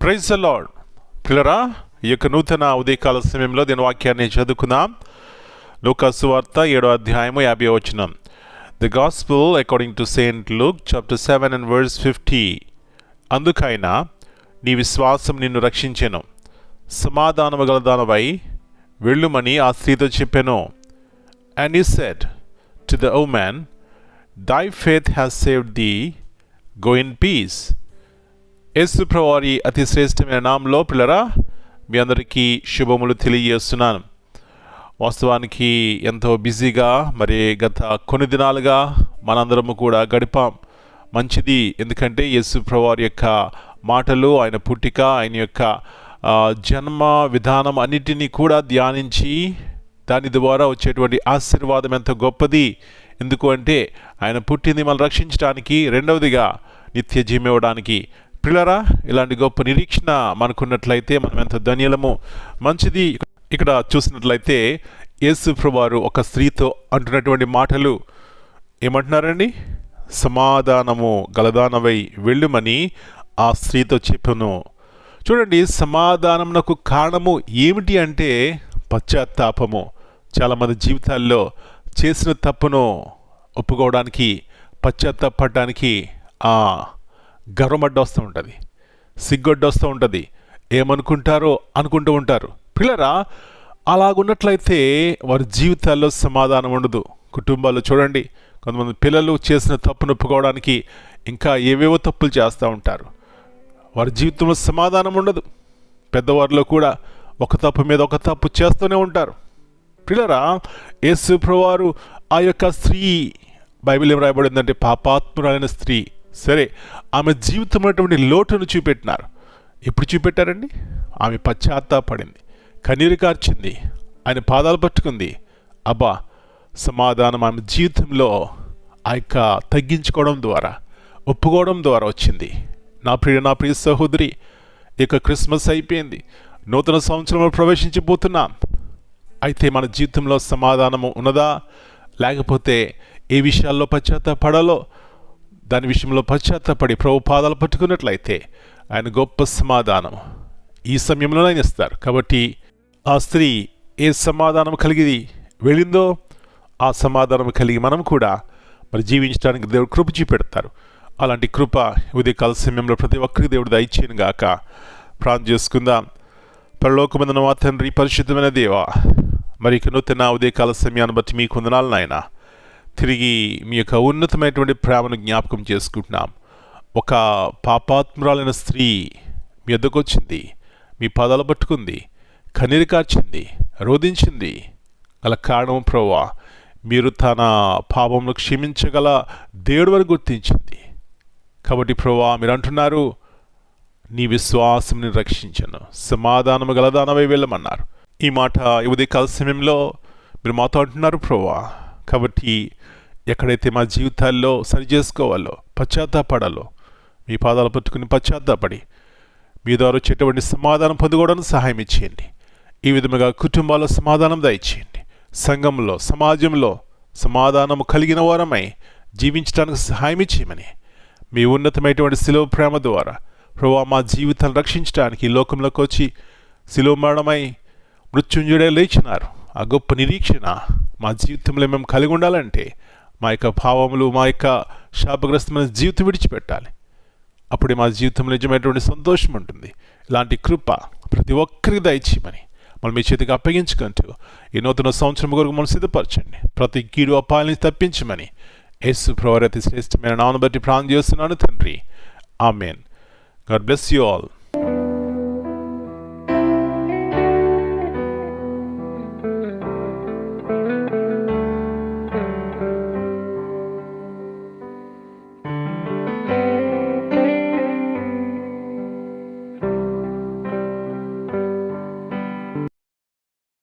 Praise the lord. పిల్లరా, ఈ యొక్క నూతన ఉదయకాల సమయంలో దీని వాక్యాన్ని చదువుకుందాం. లూకా సువార్త 7వ అధ్యాయము 50వ వచనం. The gospel according to Saint Luke chapter 7 and verse 50. అందుకైనా నీ విశ్వాసం నిన్ను రక్షించెను, సమాధానము గలదానవై వెళ్ళుమని ఆ స్త్రీతో చెప్పెను. And he said to the woman, thy faith has saved thee, go in peace. యేసు ప్రభువారి అతి శ్రేష్టమైన నామంలో పిల్లరా మీ అందరికీ శుభములు తెలియజేస్తున్నాను. వాస్తవానికి ఎంతో బిజీగా మరి గత కొన్ని దినాలుగా మనందరము కూడా గడిపాం. మంచిది, ఎందుకంటే యేసు ప్రభువారి యొక్క మాటలు, ఆయన పుట్టిక, ఆయన యొక్క జన్మ విధానం అన్నిటినీ కూడా ధ్యానించి దాని ద్వారా వచ్చేటువంటి ఆశీర్వాదం ఎంత గొప్పది. ఎందుకు అంటే ఆయన పుట్టింది మనం రక్షించడానికి, రెండవదిగా నిత్య జీవం ఇవ్వడానికి. పిల్లరా, ఇలాంటి గొప్ప నిరీక్షణ మనకున్నట్లయితే మనం ఎంత ధన్యులము. మంచిది. ఇక్కడ చూసినట్లయితే యేసు ప్రభువారు ఒక స్త్రీతో అంటున్నటువంటి మాటలు ఏమంటున్నారండి? సమాధానము గలదానవై వెళ్ళుమని ఆ స్త్రీతో చెప్పెను. చూడండి, సమాధానమునకు కారణము ఏమిటి అంటే పశ్చాత్తాపము. చాలామంది జీవితాల్లో చేసిన తప్పును ఒప్పుకోవడానికి, పశ్చాత్తాపడడానికి గర్వమడ్డొస్తూ ఉంటుంది, సిగ్గొడ్డొస్తూ ఉంటుంది, ఏమనుకుంటారో అనుకుంటూ ఉంటారు. పిల్లరా, అలాగున్నట్లయితే వారి జీవితాల్లో సమాధానం ఉండదు. కుటుంబాల్లో చూడండి, కొంతమంది పిల్లలు చేసిన తప్పును ఒప్పుకోవడానికి ఇంకా ఏవేవో తప్పులు చేస్తూ ఉంటారు. వారి జీవితంలో సమాధానం ఉండదు. పెద్దవారిలో కూడా ఒక తప్పు మీద ఒక తప్పు చేస్తూనే ఉంటారు. పిల్లరా, యేసు ప్రభువారు ఆ యొక్క స్త్రీ, బైబిల్ ఏం రాయబడిందంటే పాపాత్మురాలైన స్త్రీ, సరే ఆమె జీవితం ఉన్నటువంటి లోటును చూపెట్టినారు. ఎప్పుడు చూపెట్టారండి? ఆమె పశ్చాత్తాపడింది, కన్నీరు కార్చింది, ఆయన పాదాలు పట్టుకుంది. అబ్బా, సమాధానం ఆమె జీవితంలో ఆ యొక్క తగ్గించుకోవడం ద్వారా, ఒప్పుకోవడం ద్వారా వచ్చింది. నా ప్రియ సహోదరి, ఇక క్రిస్మస్ అయిపోయింది, నూతన సంవత్సరంలో ప్రవేశించబోతున్నాం. అయితే మన జీవితంలో సమాధానము ఉన్నదా? లేకపోతే ఏ విషయాల్లో పశ్చాత్తాపడాలో దాని విషయంలో పశ్చాత్తాపడి ప్రభు పాదాలు పట్టుకున్నట్లయితే ఆయన గొప్ప సమాధానం ఈ సమయంలో ఆయన ఇస్తారు. కాబట్టి ఆ స్త్రీ ఏ సమాధానం కలిగి వెళ్ళిందో ఆ సమాధానం కలిగి మనం కూడా మరి జీవించడానికి దేవుడు కృప చూపెడతారు. అలాంటి కృప ఉదయకాల సమయంలో ప్రతి ఒక్కరికి దేవుడు దయచేయను గాక. ప్రార్థన చేసుకుందాం. పరలోకమందున్న మా తండ్రి, పరిశుద్ధమైన దేవా, మరి నూతన ఉదయకాల సమయాన్ని బట్టి మీకు వందనాలు నాయనా. తిరిగి మీ యొక్క ఉన్నతమైనటువంటి ప్రేమను జ్ఞాపకం చేసుకుంటున్నాం. ఒక పాపాత్మురాలైన స్త్రీ మీ వద్దకు వచ్చింది, మీ పాదాలు పట్టుకుంది, కన్నీరు కార్చింది, రోధించింది. గల కారణం ప్రభువా, మీరు తన పాపంను క్షమించగల దేవుడి వరకు గుర్తించింది. కాబట్టి ప్రభువా, మీరు అంటున్నారు నీ విశ్వాసంని రక్షించను, సమాధానము గలదానవై వెళ్ళమన్నారు. ఈ మాట ఉదయకాల సమయంలో మీరు మాతో అంటున్నారు ప్రభువా. కాబట్టి ఎక్కడైతే మా జీవితాల్లో సరి చేసుకోవాలో, పశ్చాత్తాపడాలో, మీ పాదాలు పట్టుకుని పశ్చాత్తాపడి మీ ద్వారా వచ్చేటువంటి సమాధానం పొందుకోవడానికి సహాయం ఇచ్చేయండి. ఈ విధముగా కుటుంబాల్లో సమాధానం దయచేయండి. సంఘంలో, సమాజంలో సమాధానం కలిగిన వారమై జీవించడానికి సహాయం ఇచ్చేయమని మీ ఉన్నతమైనటువంటి శిలువ ప్రేమ ద్వారా ప్రభువా మా జీవితాన్ని రక్షించడానికి ఈ లోకంలోకి వచ్చి శిలువ మరణమై మృత్యుంజయుడే లేచినారు. ఆ గొప్ప నిరీక్షణ మా జీవితంలో మేము కలిగి ఉండాలంటే మా యొక్క భావములు, మా యొక్క శాపగ్రస్తమైన జీవితం విడిచిపెట్టాలి. అప్పుడే మా జీవితంలో నిజమైనటువంటి సంతోషం ఉంటుంది. ఇలాంటి కృప ప్రతి ఒక్కరికి దయచేయమని మనం మీ చేతికి అప్పగించుకుంటూ ఈ నూతన సంవత్సరం కొరకు మనం సిద్ధపరచండి. ప్రతి కీడు అపాయాలని తప్పించమని యేసు ప్రభువారి అతి శ్రేష్టమైన నామమును బట్టి ప్రార్థన చేస్తున్నాను తండ్రి. Amen. God bless you all.